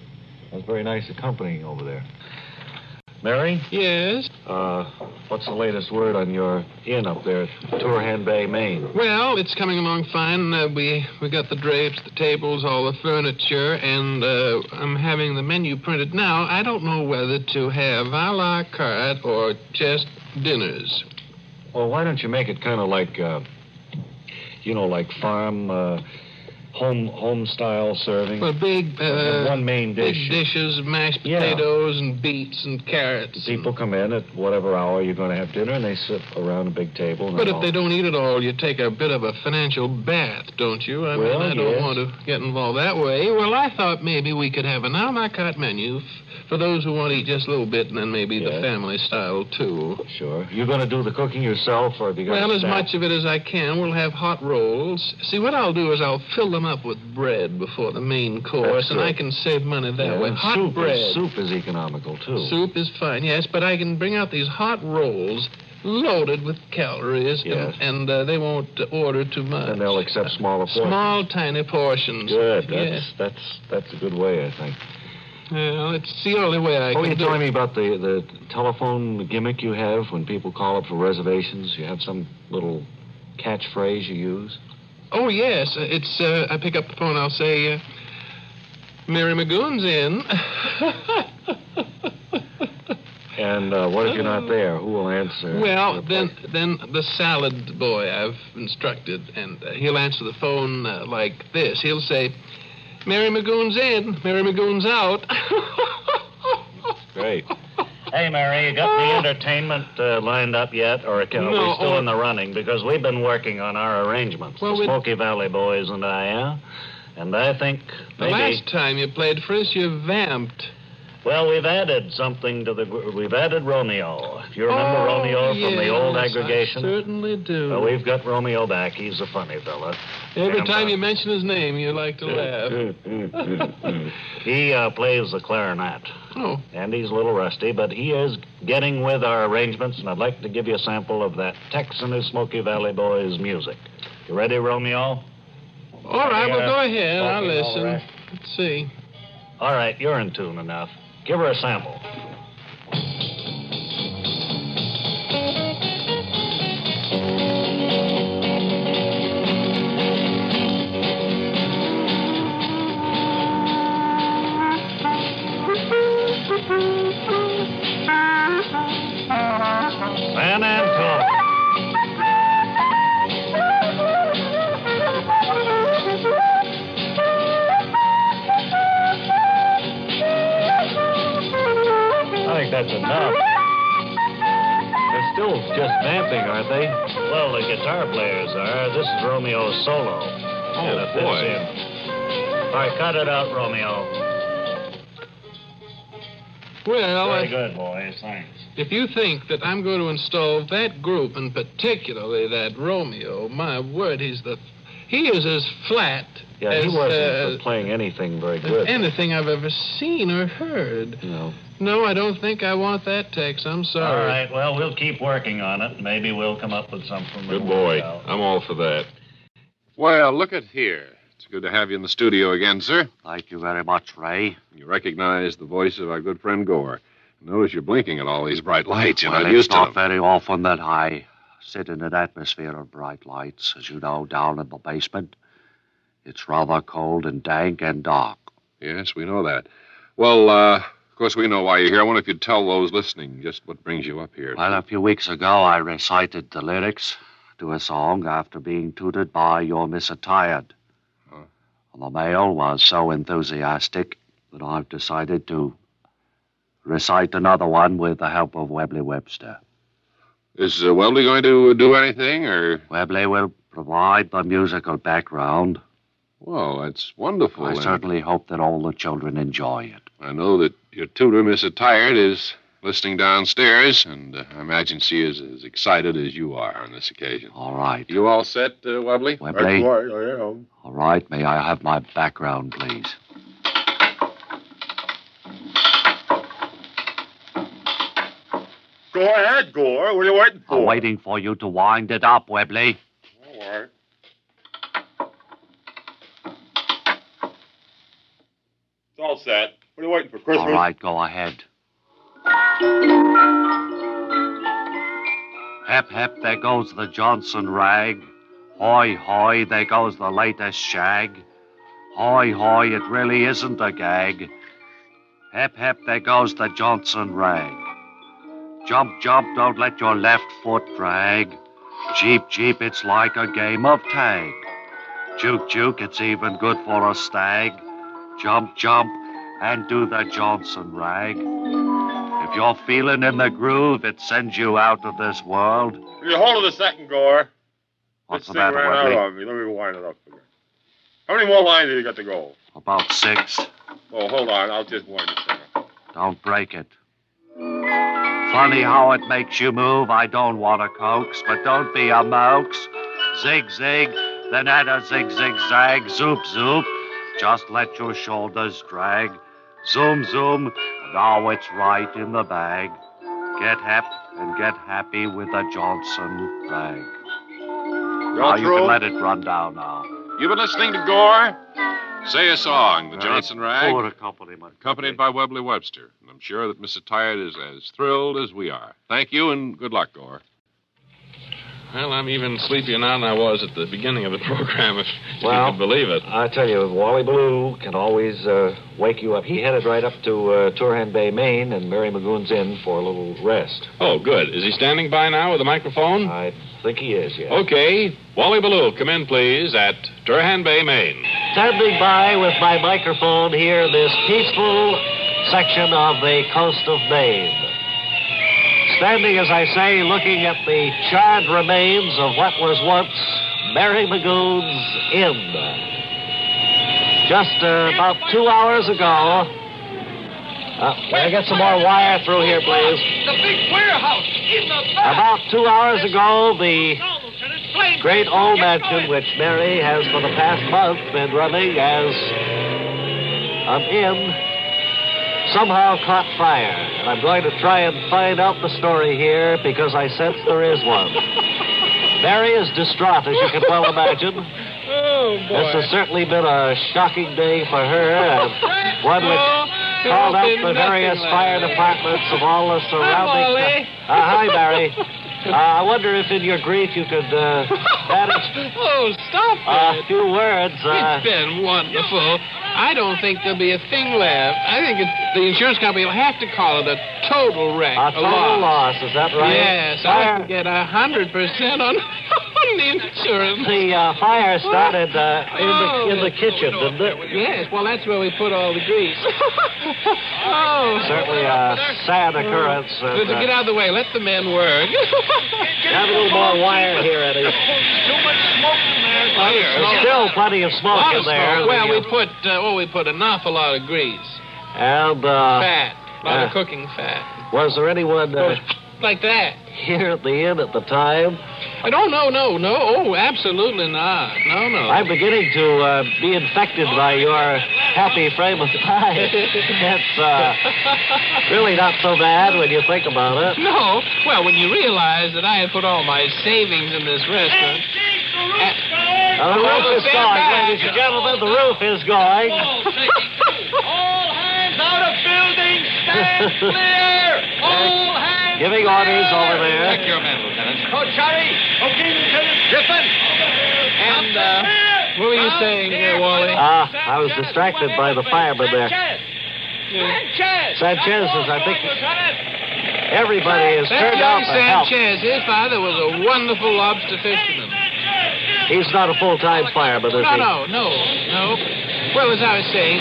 That's very nice accompanying over there. Mary? Yes? What's the latest word on your inn up there at Turhan Bay, Maine? Well, it's coming along fine. We got the drapes, the tables, all the furniture, and I'm having the menu printed now. I don't know whether to have a la carte or just dinners. Well, why don't you make it kind of like, like farm... home-style serving. Well, big... one main dish. Big dishes, mashed potatoes and beets and carrots. People come in at whatever hour you're going to have dinner, and they sit around a big table. But if they don't eat it all, you take a bit of a financial bath, don't you? I don't want to get involved that way. Well, I thought maybe we could have an a la carte menu for those who want to eat just a little bit, and then maybe the family style, too. Sure. You're going to do the cooking yourself, or have you got Well, as much of it as I can. We'll have hot rolls. See, what I'll do is I'll fill them up with bread before the main course, and I can save money that way. Hot bread. Soup is economical, too. Soup is fine, yes, but I can bring out these hot rolls loaded with calories, and they won't order too much. And they'll accept smaller portions. Small, tiny portions. Good. That's a good way, I think. Well, it's the only way I can do it. You're telling me about the telephone gimmick you have when people call up for reservations? You have some little catchphrase you use? Oh, yes. It's, I pick up the phone, I'll say, Mary Magoon's in. And what if you're not there? Who will answer? Well, then the salad boy I've instructed, and he'll answer the phone like this. He'll say, Mary Magoon's in, Mary Magoon's out. Great. Hey, Mary, you got the entertainment lined up yet, or are we still in the running? Because we've been working on our arrangements, the Smoky Valley Boys and I, and I think maybe... The last time you played for us, you vamped. Well, we've added something to we've added Romeo. If you remember Romeo from the old aggregation? I certainly do. Well, we've got Romeo back. He's a funny fella. Every time you mention his name, you like to laugh. He plays the clarinet. Oh. And he's a little rusty, but he is getting with our arrangements, and I'd like to give you a sample of that Texan and Smoky Valley Boys music. You ready, Romeo? All right, well, go ahead. I'll listen. Right. Let's see. All right, you're in tune enough. Give her a sample. San Antonio. I think that's enough. There's still both just vamping, aren't they? Well, the guitar players are. This is Romeo's solo. And it fits boy. in. All right, cut it out, Romeo. Well, Very good, boys. Thanks. If you think that I'm going to install that group, and particularly that Romeo, my word, he is as flat Yeah, as he wasn't playing anything very good. anything I've ever seen or heard. No. No, I don't think I want that text. I'm sorry. All right, well, we'll keep working on it. Maybe we'll come up with something. Good boy. I'm all for that. Well, look at here. It's good to have you in the studio again, sir. Thank you very much, Ray. You recognize the voice of our good friend Gore. Notice you're blinking at all these bright lights. You're Well, not it's used to not them. very often that I sit in an atmosphere of bright lights, as you know, down in the basement. It's rather cold and dank and dark. Yes, we know that. Well, of course, we know why you're here. I wonder if you'd tell those listening just what brings you up here. Well, a few weeks ago, I recited the lyrics to a song after being tutored by your Miss Attired. The male was so enthusiastic that I've decided to recite another one with the help of Webley Webster. Is Webley going to do anything, or? Webley will provide the musical background. Well, that's wonderful. I certainly hope that all the children enjoy it. I know that your tutor, Miss Attired, is listening downstairs, and I imagine she is as excited as you are on this occasion. All right. You all set, Webley? Webley? All right. May I have my background, please? Go ahead, Gore. What are you waiting for? I'm waiting for you to wind it up, Webley. All right. It's all set. What are you waiting for, Christmas? All right, go ahead. Hep, hep, there goes the Johnson rag. Hoy, hoy, there goes the latest shag. Hoy, hoy, it really isn't a gag. Hep, hep, there goes the Johnson rag. Jump, jump, don't let your left foot drag. Jeep, jeep, it's like a game of tag. Juke, juke, it's even good for a stag. Jump, jump, and do the Johnson rag. If you're feeling in the groove, it sends you out of this world. You hold it a second, Gore. What's This the thing matter, ran Webley? out of me. Let me wind it up again. How many more lines have you got to go? About 6. Oh, hold on. I'll just wind this thing up. Don't break it. Funny how it makes you move. I don't want to coax, but don't be a mokes. Zig, zig, then add a zig, zig, zag. Zoop, zoop. Just let your shoulders drag. Zoom, zoom. Now it's right in the bag. Get hep and get happy with a Johnson rag. Now you can let it run down now. You've been listening to Gore? Say a song, the Johnson Rag. Full accompaniment. Accompanied by Webley Webster. And I'm sure that Miss Attired is as thrilled as we are. Thank you, and good luck, Gore. Well, I'm even sleepier now than I was at the beginning of the program, if you Well, could believe it. I tell you, Wally Ballou can always wake you up. He headed right up to Turhan Bay, Maine, and Mary Magoon's in for a little rest. Oh, good. Is he standing by now with a microphone? I think he is, yes. Okay. Wally Ballou, come in, please, at Turhan Bay, Maine. Standing by with my microphone here, this peaceful section of the coast of Maine. Standing, as I say, looking at the charred remains of what was once Mary Magoon's Inn. Just about 2 hours ago. May I get some more wire through here, please? The big warehouse in the back. About 2 hours ago, the great old mansion, which Mary has for the past month been running as an inn, somehow caught fire. And I'm going to try and find out the story here because I sense there is one. Mary is distraught, as you can well imagine. Oh, boy. This has certainly been a shocking day for her, and one which called up the various fire departments of all the surrounding... Hi, Mary. I wonder if in your grief you could manage... Oh, stop it. A few words. It's been wonderful. I don't think there'll be a thing left. I think the insurance company will have to call it a total wreck. A total loss, is that right? Yes, I can get 100% on the insurance. The fire started in the kitchen, didn't it? Yes, well, that's where we put all the grease. Oh. Certainly a sad occurrence. Get out of the way. Let the men work. Have a little more wire here, Eddie. Too much smoke in there. There's still plenty of smoke in there. Well, we put an awful lot of grease. And fat. A lot of cooking fat. Was there anyone like that here at the inn at the time? No. Oh, absolutely not. No. I'm beginning to be infected by your happy frame of mind. It's really not so bad when you think about it. No. Well, when you realize that I had put all my savings in this restaurant. The roof is going, ladies and gentlemen. The roof is going. All hands out of building. Stand clear. All hands. Giving orders over there. Check your men, Lieutenant. Coach Harry. Okay, Lieutenant. Griffin. And what were you saying, Wally? I was distracted by the fireman there. Sanchez is, I think, everybody is turned out to help. Sanchez, his father was a wonderful lobster fisherman. He's not a full-time fireman, is he? No. Well, as I was saying,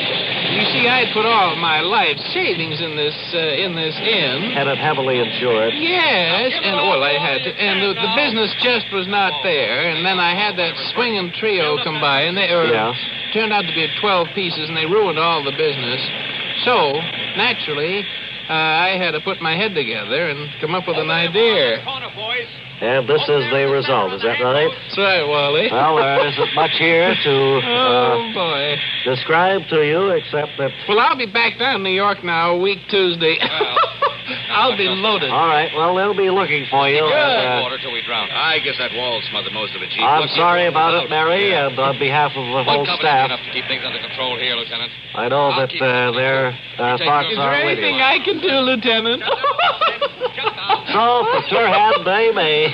you see, I had put all my life's savings in this inn. Had it heavily insured. Yes, and I had to, and the business just was not there. And then I had that swinging trio come by, and they turned out to be 12 pieces, and they ruined all the business. So naturally, I had to put my head together and come up with an idea. And this is the result, is that right? That's right, Wally. Well, there isn't much here to describe to you, except that... Well, I'll be back down in New York now, a week Tuesday. I'll be loaded. All right, well, they'll be looking for you. Water till we drown. I guess that wall smothered most of it, Chief. I'm sorry about it, Mary, and on behalf of the whole staff. Enough to keep things under control here, Lieutenant. I know that their thoughts Is are there with you. anything I can do, Lieutenant? So, for Turhan Bay, Maine,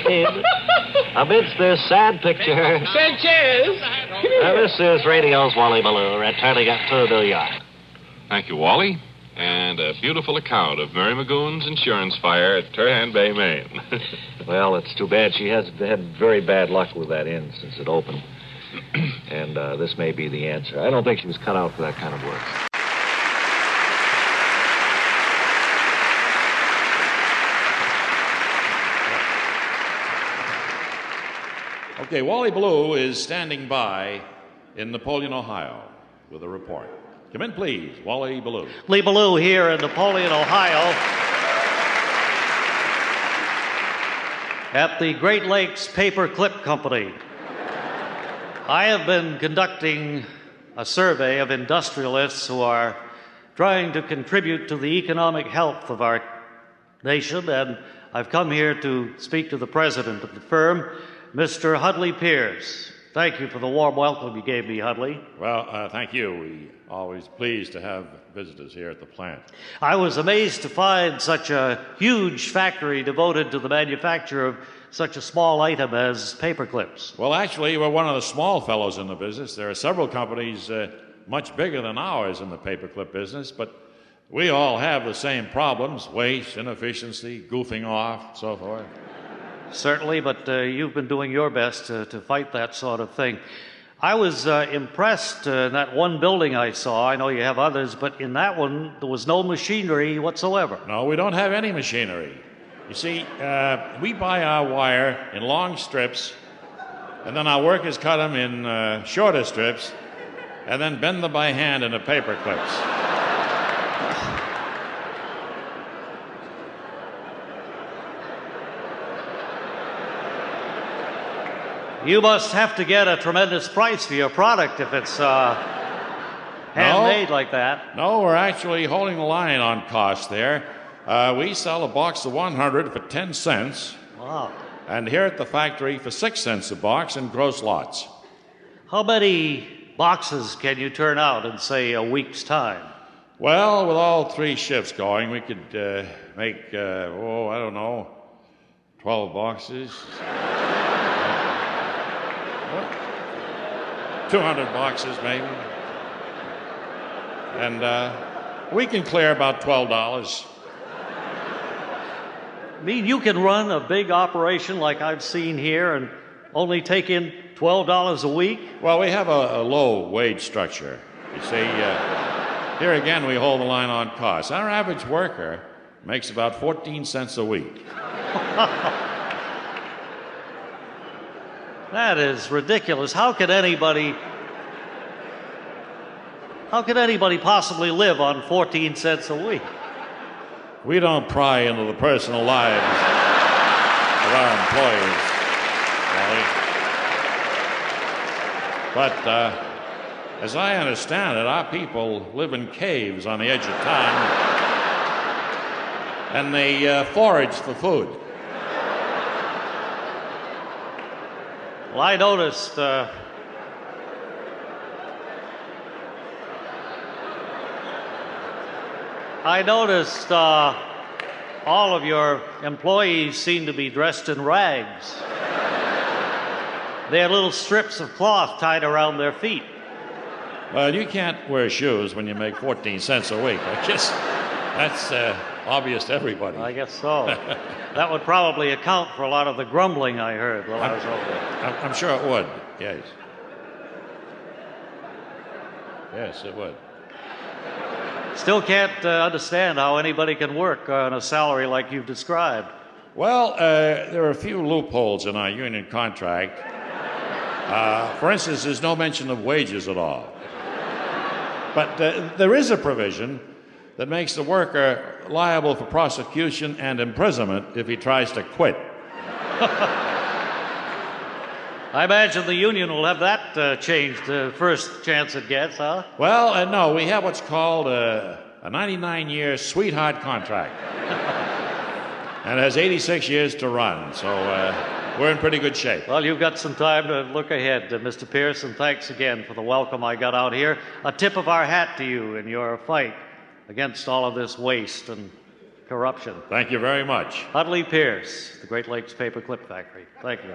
amidst this sad picture... Sanchez! This is Radio's Wally Ballou, returning up to New York. Thank you, Wally. And a beautiful account of Mary Magoon's insurance fire at Turhan Bay, Maine. Well, it's too bad. She has had very bad luck with that inn since it opened. And this may be the answer. I don't think she was cut out for that kind of work. Okay, Wally Ballou is standing by in Napoleon, Ohio, with a report. Come in, please, Wally Ballou. Lee Ballou here in Napoleon, Ohio, at the Great Lakes Paper Clip Company. I have been conducting a survey of industrialists who are trying to contribute to the economic health of our nation, and I've come here to speak to the president of the firm, Mr. Hudley Pierce. Thank you for the warm welcome you gave me, Hudley. Well, thank you. We always pleased to have visitors here at the plant. I was amazed to find such a huge factory devoted to the manufacture of such a small item as paper clips. Well, actually, we're one of the small fellows in the business. There are several companies much bigger than ours in the paperclip business, but we all have the same problems: waste, inefficiency, goofing off, so forth. Certainly, but you've been doing your best to fight that sort of thing. I was impressed in that one building I saw. I know you have others, but in that one, there was no machinery whatsoever. No, we don't have any machinery. You see, we buy our wire in long strips, and then our workers cut them in shorter strips, and then bend them by hand into paper clips. You must have to get a tremendous price for your product if it's handmade like that. No, we're actually holding the line on cost there. We sell a box of 100 for 10 cents. Wow. And here at the factory for 6 cents a box in gross lots. How many boxes can you turn out in, say, a week's time? Well, with all 3 shifts going, we could make, 12 boxes. 200 boxes, maybe. And we can clear about $12. I mean, you can run a big operation like I've seen here and only take in $12 a week? Well, we have a low wage structure. You see, here again, we hold the line on costs. Our average worker makes about 14 cents a week. That is ridiculous. How could anybody possibly live on 14 cents a week? We don't pry into the personal lives of our employees, Wally. But as I understand it, our people live in caves on the edge of town, and they forage for food. Well, I noticed all of your employees seem to be dressed in rags. They have little strips of cloth tied around their feet. Well, you can't wear shoes when you make 14 cents a week. I guess that's obvious to everybody. I guess so. That would probably account for a lot of the grumbling I heard while I was over there. I'm sure it would, yes. Yes, it would. Still can't understand how anybody can work on a salary like you've described. Well, there are a few loopholes in our union contract. For instance, there's no mention of wages at all. But there is a provision that makes the worker liable for prosecution and imprisonment if he tries to quit. I imagine the union will have that changed the first chance it gets, huh? Well, no, we have what's called a 99-year sweetheart contract. And it has 86 years to run, so we're in pretty good shape. Well, you've got some time to look ahead, Mr. Pierce, and thanks again for the welcome I got out here. A tip of our hat to you in your fight against all of this waste and corruption. Thank you very much. Hudley Pierce, the Great Lakes Paperclip Factory. Thank you.